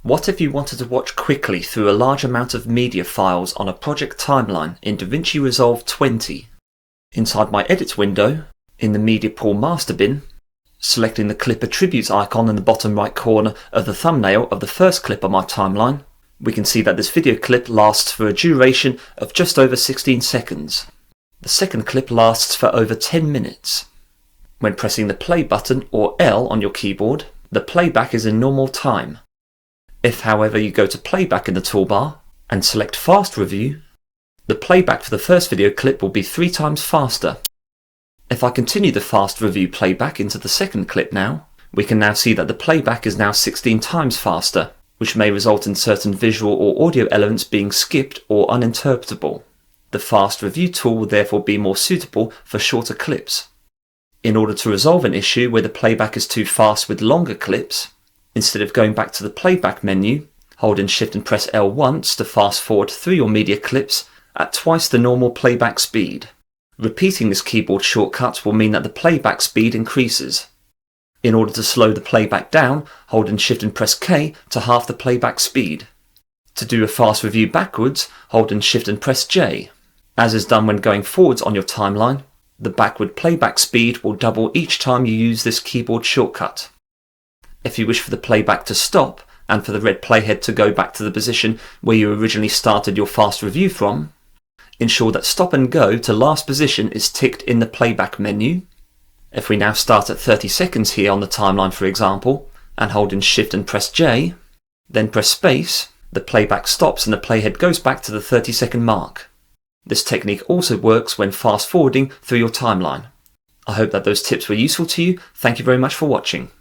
What if you wanted to watch quickly through a large amount of media files on a project timeline in DaVinci Resolve 20? Inside my Edit window, in the Media Pool Master bin, selecting the Clip Attributes icon in the bottom right corner of the thumbnail of the first clip on my timeline, we can see that this video clip lasts for a duration of just over 16 seconds. The second clip lasts for over 10 minutes. When pressing the play button or L on your keyboard, the playback is in normal time. If, however, you go to playback in the toolbar and select fast review, the playback for the first video clip will be 3 times faster. If I continue the fast review playback into the second clip now, we can now see that the playback is now 16 times faster, which may result in certain visual or audio elements being skipped or uninterpretable. The fast review tool will therefore be more suitable for shorter clips. In order to resolve an issue where the playback is too fast with longer clips, instead of going back to the playback menu, hold in Shift and press L once to fast forward through your media clips at twice the normal playback speed. Repeating this keyboard shortcut will mean that the playback speed increases. In order to slow the playback down, hold in Shift and press K to halve the playback speed. To do a fast review backwards, hold in Shift and press J. As is done when going forwards on your timeline, the backward playback speed will double each time you use this keyboard shortcut. If you wish for the playback to stop and for the red playhead to go back to the position where you originally started your fast review from, ensure that stop and go to last position is ticked in the playback menu. If we now start at 30 seconds here on the timeline, for example, and hold in Shift and press J, then press space, the playback stops and the playhead goes back to the 30-second mark. This technique also works when fast forwarding through your timeline. I hope that those tips were useful to you. Thank you very much for watching.